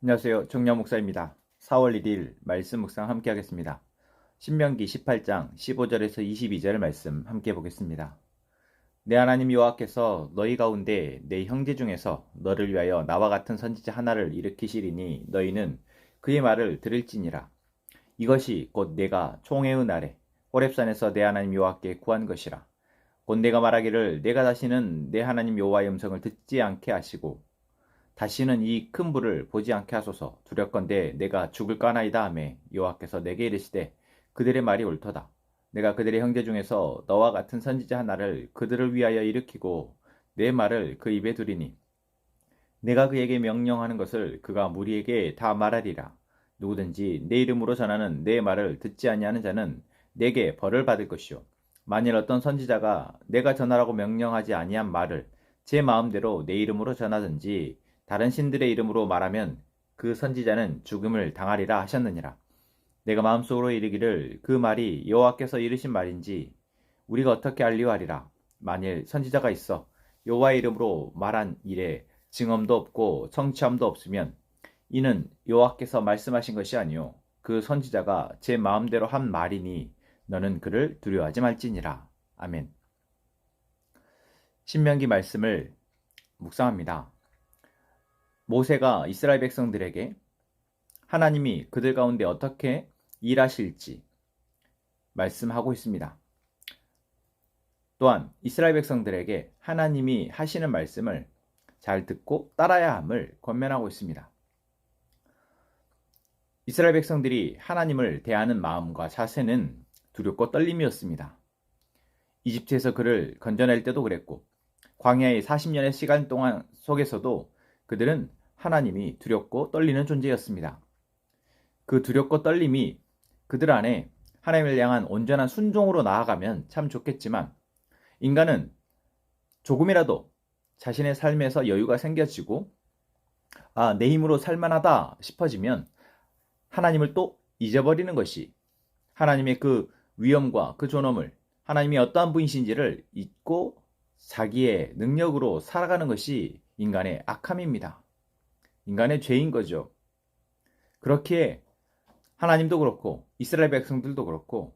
안녕하세요. 정녕 목사입니다. 4월 1일 말씀 묵상 함께 하겠습니다. 신명기 18장 15절에서 22절 말씀 함께 보겠습니다. 내 하나님 여호와께서 너희 가운데 내 형제 중에서 너를 위하여 나와 같은 선지자 하나를 일으키시리니 너희는 그의 말을 들을지니라. 이것이 곧 내가 총회의 날에 호렙산에서 내 하나님 여호와께 구한 것이라. 곧 내가 말하기를 내가 다시는 내 하나님 여호와의 음성을 듣지 않게 하시고 다시는 이 큰 불을 보지 않게 하소서. 두렵건대 내가 죽을까나이다 하매 여호와께서 내게 이르시되 그들의 말이 옳도다. 내가 그들의 형제 중에서 너와 같은 선지자 하나를 그들을 위하여 일으키고 내 말을 그 입에 두리니 내가 그에게 명령하는 것을 그가 무리에게 다 말하리라. 누구든지 내 이름으로 전하는 내 말을 듣지 아니하는 자는 내게 벌을 받을 것이요 만일 어떤 선지자가 내가 전하라고 명령하지 아니한 말을 제 마음대로 내 이름으로 전하든지 다른 신들의 이름으로 말하면 그 선지자는 죽음을 당하리라 하셨느니라. 내가 마음속으로 이르기를 그 말이 여호와께서 이르신 말인지 우리가 어떻게 알리하리라. 만일 선지자가 있어 여호와의 이름으로 말한 일에 증언도 없고 성취함도 없으면 이는 여호와께서 말씀하신 것이 아니요 그 선지자가 제 마음대로 한 말이니 너는 그를 두려워하지 말지니라. 아멘. 신명기 말씀을 묵상합니다. 모세가 이스라엘 백성들에게 하나님이 그들 가운데 어떻게 일하실지 말씀하고 있습니다. 또한 이스라엘 백성들에게 하나님이 하시는 말씀을 잘 듣고 따라야 함을 권면하고 있습니다. 이스라엘 백성들이 하나님을 대하는 마음과 자세는 두렵고 떨림이었습니다. 이집트에서 그를 건져낼 때도 그랬고 광야의 40년의 시간 동안 속에서도 그들은 하나님이 두렵고 떨리는 존재였습니다. 그 두렵고 떨림이 그들 안에 하나님을 향한 온전한 순종으로 나아가면 참 좋겠지만 인간은 조금이라도 자신의 삶에서 여유가 생겨지고 내 힘으로 살만하다 싶어지면 하나님을 또 잊어버리는 것이 하나님의 그 위엄과 그 존엄을 하나님이 어떠한 분이신지를 잊고 자기의 능력으로 살아가는 것이 인간의 악함입니다. 인간의 죄인 거죠. 그렇기에 하나님도 그렇고 이스라엘 백성들도 그렇고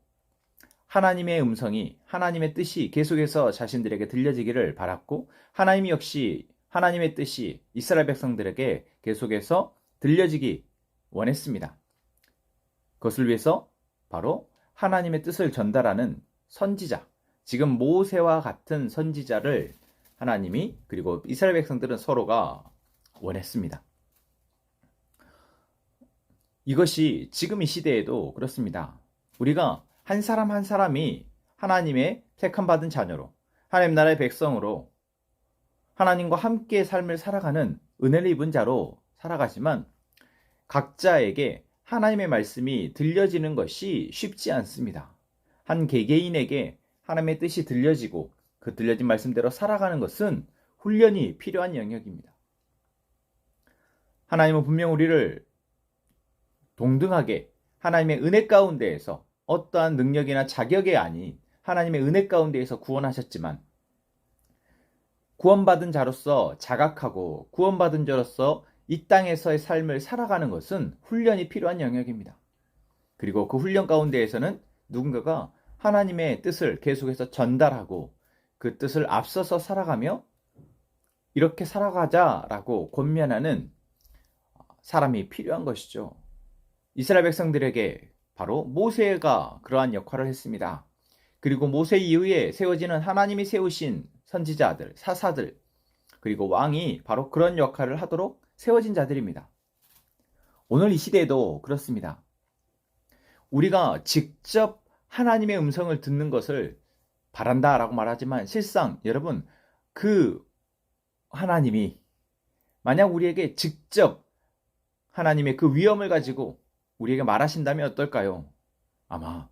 하나님의 음성이 하나님의 뜻이 계속해서 자신들에게 들려지기를 바랐고 하나님이 역시 하나님의 뜻이 이스라엘 백성들에게 계속해서 들려지기 원했습니다. 그것을 위해서 바로 하나님의 뜻을 전달하는 선지자, 지금 모세와 같은 선지자를 하나님이 그리고 이스라엘 백성들은 서로가 원했습니다. 이것이 지금 이 시대에도 그렇습니다. 우리가 한 사람 한 사람이 하나님의 택함받은 자녀로 하나님 나라의 백성으로 하나님과 함께 삶을 살아가는 은혜를 입은 자로 살아가지만 각자에게 하나님의 말씀이 들려지는 것이 쉽지 않습니다. 한 개개인에게 하나님의 뜻이 들려지고 그 들려진 말씀대로 살아가는 것은 훈련이 필요한 영역입니다. 하나님은 분명 우리를 동등하게 하나님의 은혜 가운데에서 어떠한 능력이나 자격이 아닌 하나님의 은혜 가운데에서 구원하셨지만 구원받은 자로서 자각하고 구원받은 자로서 이 땅에서의 삶을 살아가는 것은 훈련이 필요한 영역입니다. 그리고 그 훈련 가운데에서는 누군가가 하나님의 뜻을 계속해서 전달하고 그 뜻을 앞서서 살아가며 이렇게 살아가자라고 권면하는 사람이 필요한 것이죠. 이스라엘 백성들에게 바로 모세가 그러한 역할을 했습니다. 그리고 모세 이후에 세워지는 하나님이 세우신 선지자들, 사사들, 그리고 왕이 바로 그런 역할을 하도록 세워진 자들입니다. 오늘 이 시대에도 그렇습니다. 우리가 직접 하나님의 음성을 듣는 것을 바란다라고 말하지만 실상 여러분 그 하나님이 만약 우리에게 직접 하나님의 그 위엄을 가지고 우리에게 말하신다면 어떨까요? 아마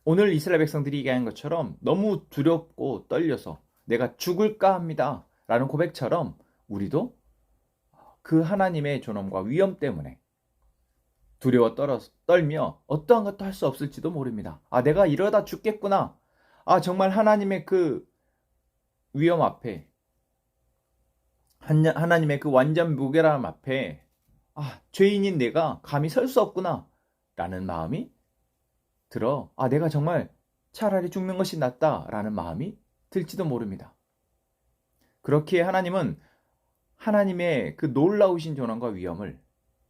오늘 이스라엘 백성들이 얘기한 것처럼 너무 두렵고 떨려서 내가 죽을까 합니다 라는 고백처럼 우리도 그 하나님의 존엄과 위엄 때문에 두려워 떨며 어떠한 것도 할 수 없을지도 모릅니다. 내가 이러다 죽겠구나. 정말 하나님의 그 위엄 앞에 하나님의 그 완전 무게람 앞에 죄인인 내가 감히 설 수 없구나 라는 마음이 들어 내가 정말 차라리 죽는 것이 낫다 라는 마음이 들지도 모릅니다. 그렇기에 하나님은 하나님의 그 놀라우신 존엄과 위엄을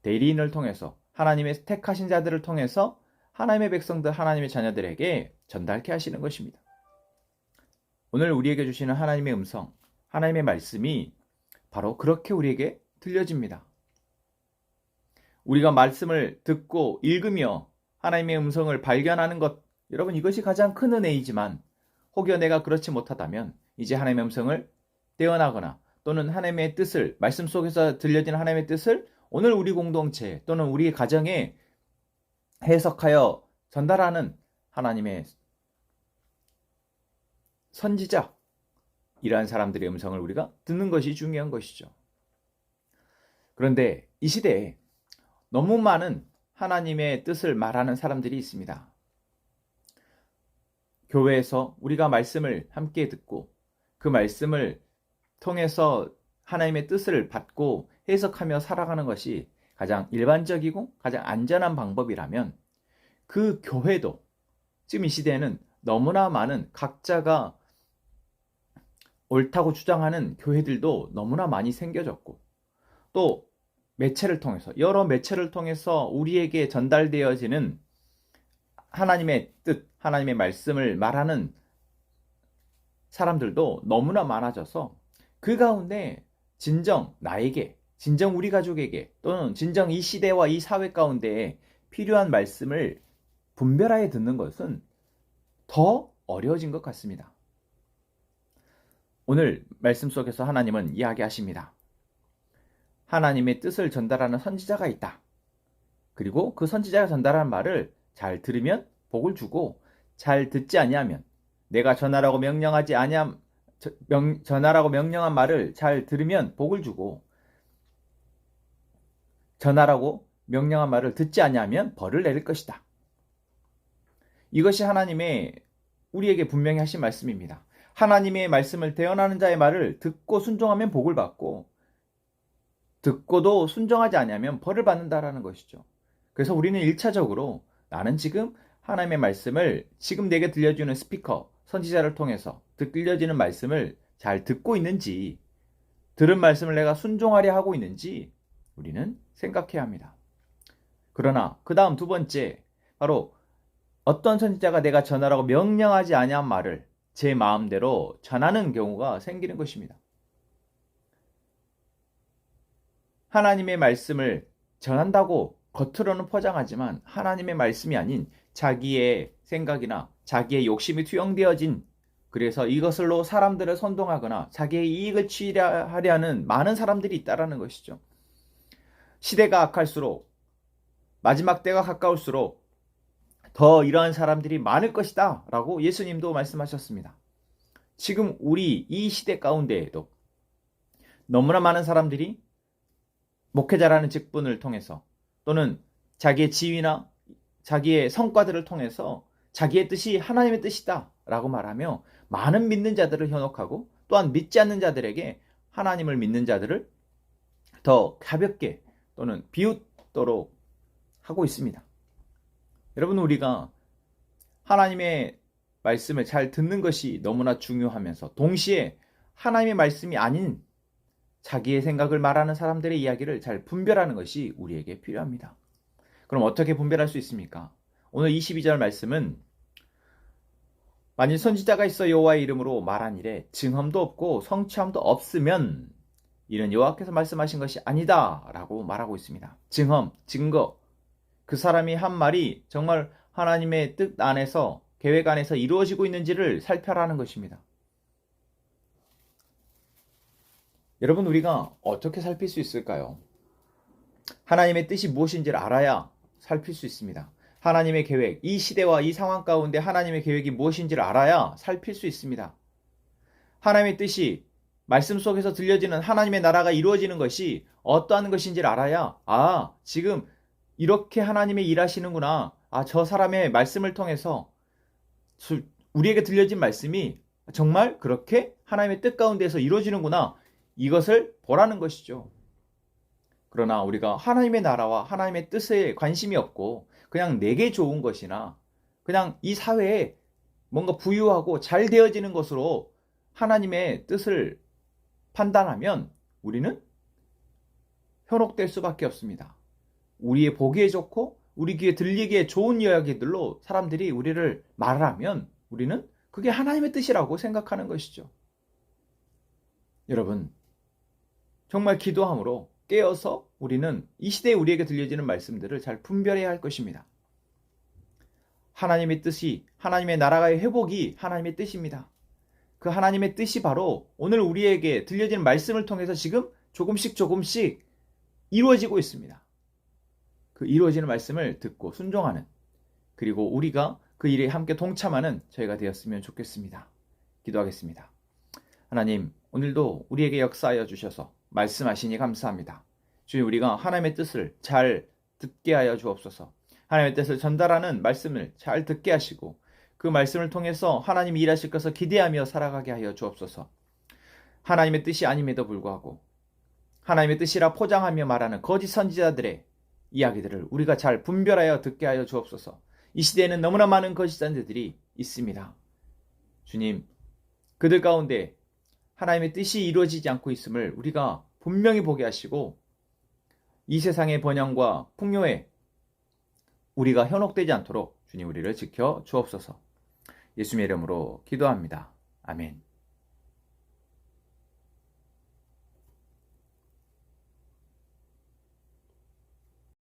대리인을 통해서 하나님의 택하신 자들을 통해서 하나님의 백성들, 하나님의 자녀들에게 전달케 하시는 것입니다. 오늘 우리에게 주시는 하나님의 음성, 하나님의 말씀이 바로 그렇게 우리에게 들려집니다. 우리가 말씀을 듣고 읽으며 하나님의 음성을 발견하는 것, 여러분 이것이 가장 큰 은혜이지만 혹여 내가 그렇지 못하다면 이제 하나님의 음성을 떼어나거나 또는 하나님의 뜻을, 말씀 속에서 들려지는 하나님의 뜻을 오늘 우리 공동체 또는 우리 가정에 해석하여 전달하는 하나님의 선지자, 이러한 사람들의 음성을 우리가 듣는 것이 중요한 것이죠. 그런데 이 시대에 너무 많은 하나님의 뜻을 말하는 사람들이 있습니다. 교회에서 우리가 말씀을 함께 듣고 그 말씀을 통해서 하나님의 뜻을 받고 해석하며 살아가는 것이 가장 일반적이고 가장 안전한 방법이라면 그 교회도 지금 이 시대에는 너무나 많은 각자가 옳다고 주장하는 교회들도 너무나 많이 생겨졌고 또 매체를 통해서 여러 매체를 통해서 우리에게 전달되어지는 하나님의 뜻, 하나님의 말씀을 말하는 사람들도 너무나 많아져서 그 가운데 진정 나에게, 진정 우리 가족에게 또는 진정 이 시대와 이 사회 가운데 필요한 말씀을 분별하여 듣는 것은 더 어려워진 것 같습니다. 오늘 말씀 속에서 하나님은 이야기하십니다. 하나님의 뜻을 전달하는 선지자가 있다. 그리고 그 선지자가 전달하는 말을 잘 들으면 복을 주고 잘 듣지 아니하면 내가 전하라고 명령한 말을 잘 들으면 복을 주고 전하라고 명령한 말을 듣지 아니하면 벌을 내릴 것이다. 이것이 하나님의 우리에게 분명히 하신 말씀입니다. 하나님의 말씀을 대언하는 자의 말을 듣고 순종하면 복을 받고 듣고도 순종하지 않으면 벌을 받는다라는 것이죠. 그래서 우리는 1차적으로 나는 지금 하나님의 말씀을 지금 내게 들려주는 스피커, 선지자를 통해서 들려지는 말씀을 잘 듣고 있는지, 들은 말씀을 내가 순종하려 하고 있는지 우리는 생각해야 합니다. 그러나 그 다음 두 번째, 바로 어떤 선지자가 내가 전하라고 명령하지 아니한 말을 제 마음대로 전하는 경우가 생기는 것입니다. 하나님의 말씀을 전한다고 겉으로는 포장하지만 하나님의 말씀이 아닌 자기의 생각이나 자기의 욕심이 투영되어진, 그래서 이것으로 사람들을 선동하거나 자기의 이익을 취하려 하는 많은 사람들이 있다는 것이죠. 시대가 악할수록, 마지막 때가 가까울수록 더 이러한 사람들이 많을 것이다 라고 예수님도 말씀하셨습니다. 지금 우리 이 시대 가운데에도 너무나 많은 사람들이 목회자라는 직분을 통해서 또는 자기의 지위나 자기의 성과들을 통해서 자기의 뜻이 하나님의 뜻이다 라고 말하며 많은 믿는 자들을 현혹하고 또한 믿지 않는 자들에게 하나님을 믿는 자들을 더 가볍게 또는 비웃도록 하고 있습니다. 여러분, 우리가 하나님의 말씀을 잘 듣는 것이 너무나 중요하면서 동시에 하나님의 말씀이 아닌 자기의 생각을 말하는 사람들의 이야기를 잘 분별하는 것이 우리에게 필요합니다. 그럼 어떻게 분별할 수 있습니까? 오늘 22절 말씀은 만일 선지자가 있어 여호와의 이름으로 말한 일에 증언도 없고 성취함도 없으면 이는 여호와께서 말씀하신 것이 아니다 라고 말하고 있습니다. 증언, 증거, 그 사람이 한 말이 정말 하나님의 뜻 안에서, 계획 안에서 이루어지고 있는지를 살펴라는 것입니다. 여러분, 우리가 어떻게 살필 수 있을까요? 하나님의 뜻이 무엇인지를 알아야 살필 수 있습니다. 하나님의 계획, 이 시대와 이 상황 가운데 하나님의 계획이 무엇인지를 알아야 살필 수 있습니다. 하나님의 뜻이 말씀 속에서 들려지는 하나님의 나라가 이루어지는 것이 어떠한 것인지를 알아야 지금 이렇게 하나님의 일하시는구나. 저 사람의 말씀을 통해서 우리에게 들려진 말씀이 정말 그렇게 하나님의 뜻 가운데에서 이루어지는구나. 이것을 보라는 것이죠. 그러나 우리가 하나님의 나라와 하나님의 뜻에 관심이 없고 그냥 내게 좋은 것이나 그냥 이 사회에 뭔가 부유하고 잘 되어지는 것으로 하나님의 뜻을 판단하면 우리는 현혹될 수밖에 없습니다. 우리의 보기에 좋고 우리 귀에 들리기에 좋은 이야기들로 사람들이 우리를 말하면 우리는 그게 하나님의 뜻이라고 생각하는 것이죠. 여러분, 정말 기도함으로 깨어서 우리는 이 시대에 우리에게 들려지는 말씀들을 잘 분별해야 할 것입니다. 하나님의 뜻이, 하나님의 나라의 회복이 하나님의 뜻입니다. 그 하나님의 뜻이 바로 오늘 우리에게 들려지는 말씀을 통해서 지금 조금씩 이루어지고 있습니다. 그 이루어지는 말씀을 듣고 순종하는, 그리고 우리가 그 일에 함께 동참하는 저희가 되었으면 좋겠습니다. 기도하겠습니다. 하나님, 오늘도 우리에게 역사하여 주셔서 말씀하시니 감사합니다. 주님, 우리가 하나님의 뜻을 잘 듣게 하여 주옵소서. 하나님의 뜻을 전달하는 말씀을 잘 듣게 하시고 그 말씀을 통해서 하나님이 일하실 것을 기대하며 살아가게 하여 주옵소서. 하나님의 뜻이 아님에도 불구하고 하나님의 뜻이라 포장하며 말하는 거짓 선지자들의 이야기들을 우리가 잘 분별하여 듣게 하여 주옵소서. 이 시대에는 너무나 많은 거짓 선지자들이 있습니다. 주님, 그들 가운데 하나님의 뜻이 이루어지지 않고 있음을 우리가 분명히 보게 하시고 이 세상의 번영과 풍요에 우리가 현혹되지 않도록 주님 우리를 지켜 주옵소서. 예수님의 이름으로 기도합니다. 아멘.